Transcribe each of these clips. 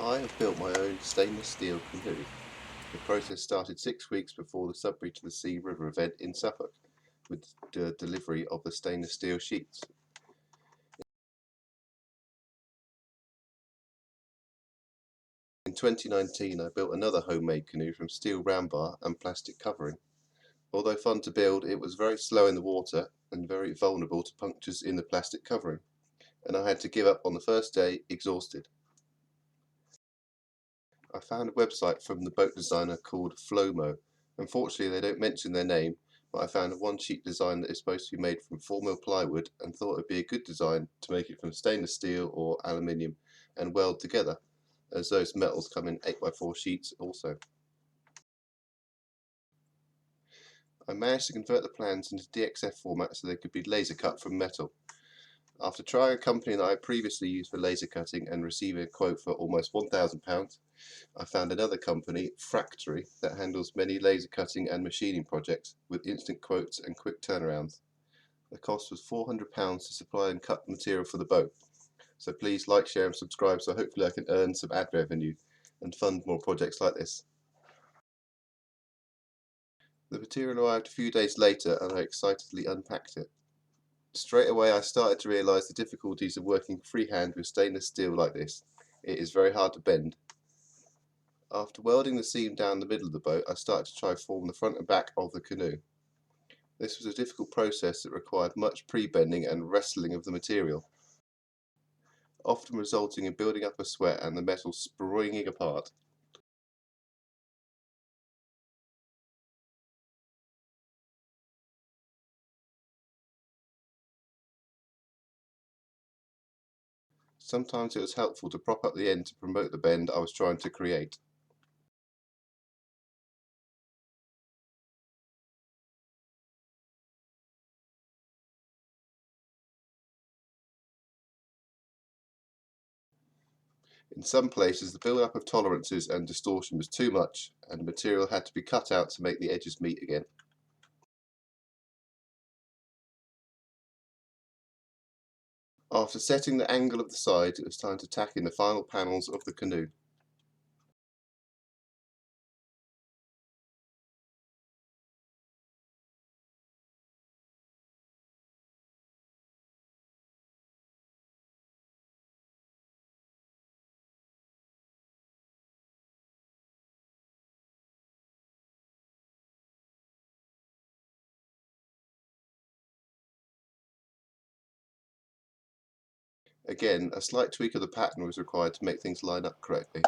I have built my own stainless steel canoe. The process started 6 weeks before the Sudbury to the Sea River event in Suffolk, with the delivery of the stainless steel sheets. In 2019 I built another homemade canoe from steel round bar and plastic covering. Although fun to build, it was very slow in the water and very vulnerable to punctures in the plastic covering, and I had to give up on the first day, exhausted. I found a website from the boat designer called Flomo. Unfortunately they don't mention their name, but I found a one-sheet design that is supposed to be made from 4mm plywood and thought it would be a good design to make it from stainless steel or aluminium and weld together, as those metals come in 8x4 sheets also. I managed to convert the plans into DXF format so they could be laser cut from metal. After trying a company that I previously used for laser cutting and receiving a quote for almost £1,000, I found another company, Fractory, that handles many laser cutting and machining projects with instant quotes and quick turnarounds. The cost was £400 to supply and cut material for the boat. So please like, share and subscribe so hopefully I can earn some ad revenue and fund more projects like this. The material arrived a few days later and I excitedly unpacked it. Straight away I started to realise the difficulties of working freehand with stainless steel like this. It is very hard to bend. After welding the seam down the middle of the boat, I started to try to form the front and back of the canoe. This was a difficult process that required much pre-bending and wrestling of the material, often resulting in building up a sweat and the metal springing apart. Sometimes it was helpful to prop up the end to promote the bend I was trying to create. In some places the build-up of tolerances and distortion was too much and the material had to be cut out to make the edges meet again. After setting the angle of the sides, it was time to tack in the final panels of the canoe. Again, a slight tweak of the pattern was required to make things line up correctly.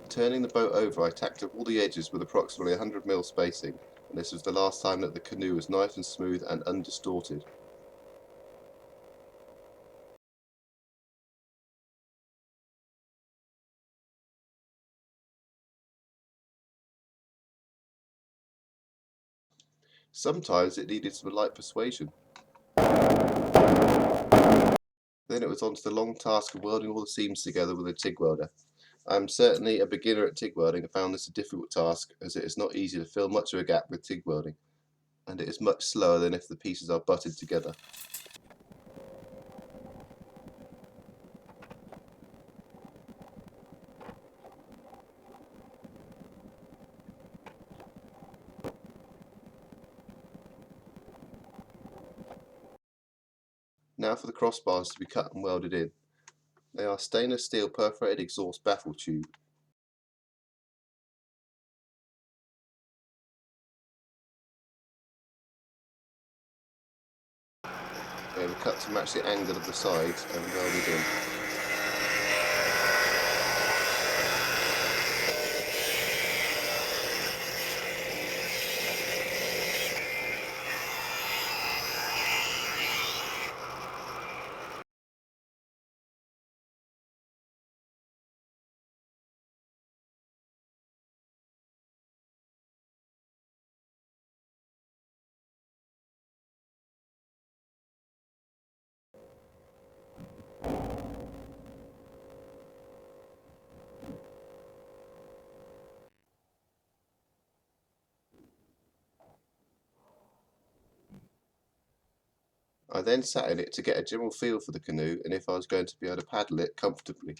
Turning the boat over, I tacked up all the edges with approximately 100mm spacing, and this was the last time that the canoe was nice and smooth and undistorted. Sometimes it needed some light persuasion. Then it was on to the long task of welding all the seams together with a TIG welder. I am certainly a beginner at TIG welding and found this a difficult task as it is not easy to fill much of a gap with TIG welding, and it is much slower than if the pieces are butted together. Now for the crossbars to be cut and welded in. They are stainless steel perforated exhaust baffle tube. They were cut to match the angle of the sides and welded in. I then sat in it to get a general feel for the canoe and if I was going to be able to paddle it comfortably.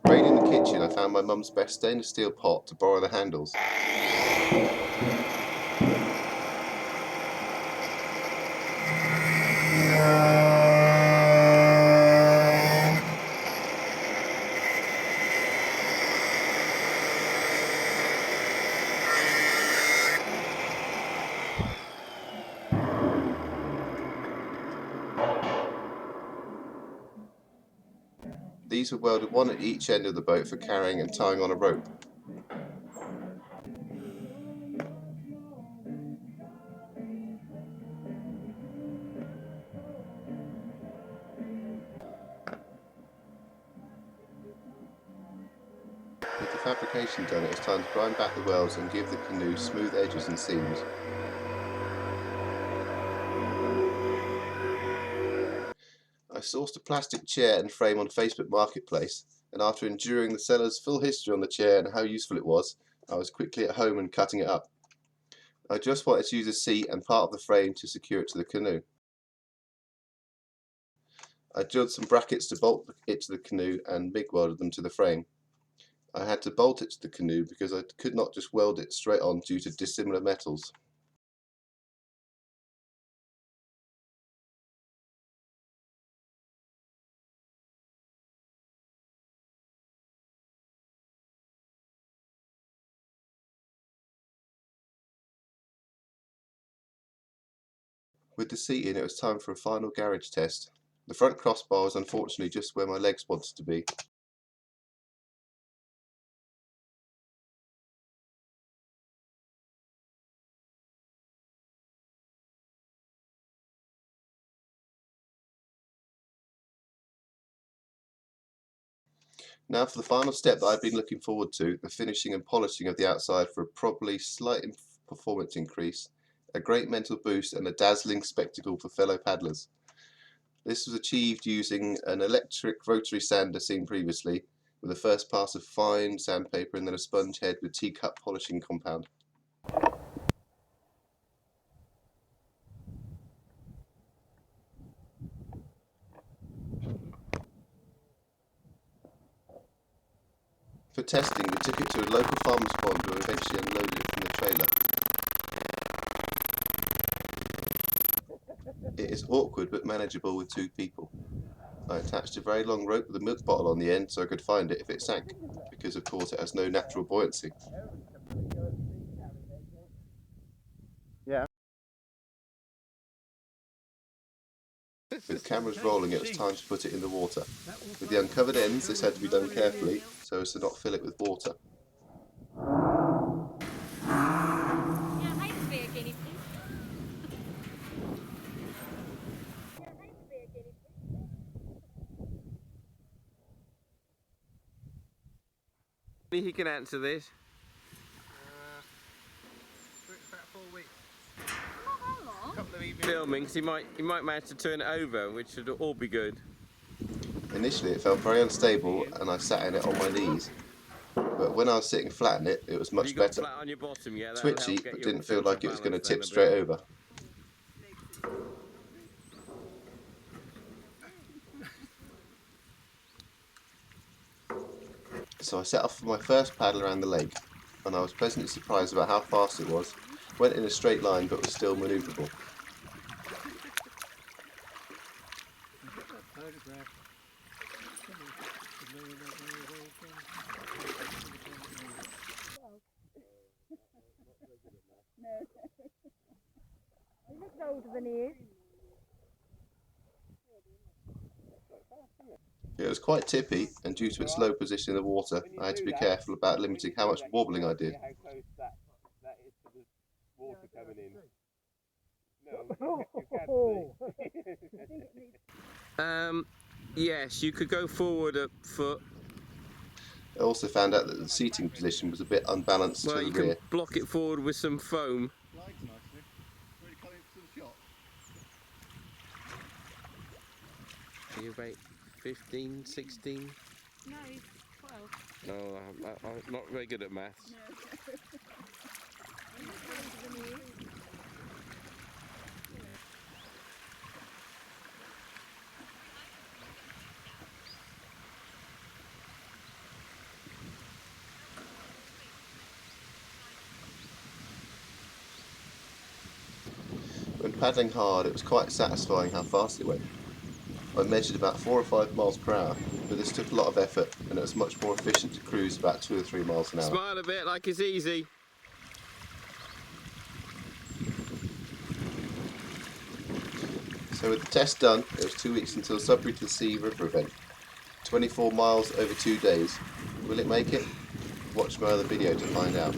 Raiding the kitchen, I found my mum's best stainless steel pot to borrow the handles. These were welded one at each end of the boat for carrying and tying on a rope. With the fabrication done, it was time to grind back the welds and give the canoe smooth edges and seams. I sourced a plastic chair and frame on Facebook Marketplace, and after enduring the seller's full history on the chair and how useful it was, I was quickly at home and cutting it up. I just wanted to use a seat and part of the frame to secure it to the canoe. I drilled some brackets to bolt it to the canoe and MIG welded them to the frame. I had to bolt it to the canoe because I could not just weld it straight on due to dissimilar metals. With the seat in, it was time for a final garage test. The front crossbar was unfortunately just where my legs wanted to be. Now for the final step that I've been looking forward to, the finishing and polishing of the outside for a probably slight performance increase, a great mental boost and a dazzling spectacle for fellow paddlers. This was achieved using an electric rotary sander seen previously, with a first pass of fine sandpaper and then a sponge head with teacup polishing compound. For testing, we took it to a local farmer's pond where we eventually unloaded it from the trailer. It is awkward but manageable with 2 people. I attached a very long rope with a milk bottle on the end so I could find it if it sank, because of course it has no natural buoyancy. Yeah. With cameras rolling, it was time to put it in the water. With the uncovered ends, this had to be done carefully so as to not fill it with water. He can answer this. About 4 weeks. Filming, because he might manage to turn it over, which should all be good. Initially it felt very unstable and I sat in it on my knees, but when I was sitting flat in it, it was much better. Flat on your bottom, yeah, Twitchy, but didn't feel like it was going to tip straight over. So I set off for my first paddle around the lake, and I was pleasantly surprised about how fast it was. Went in a straight line but was still manoeuvrable. It was quite tippy, and due to its low position in the water, I had to be careful about limiting how much wobbling I did. How close that is to the water coming in. No, you can see. Yes, you could go forward a foot. I also found out that the seating position was a bit unbalanced to the You rear. can block it forward with some foam. You wait. 15, 16? No, he's 12. No, I'm not very good at maths. No. He's older than you. When paddling hard, it was quite satisfying how fast it went. I measured about 4 or 5 miles per hour, but this took a lot of effort and it was much more efficient to cruise about 2 or 3 miles an hour. Smile a bit like it's easy. So with the test done, it was 2 weeks until Sudbury to the Sea river event. 24 miles over 2 days. Will it make it? Watch my other video to find out.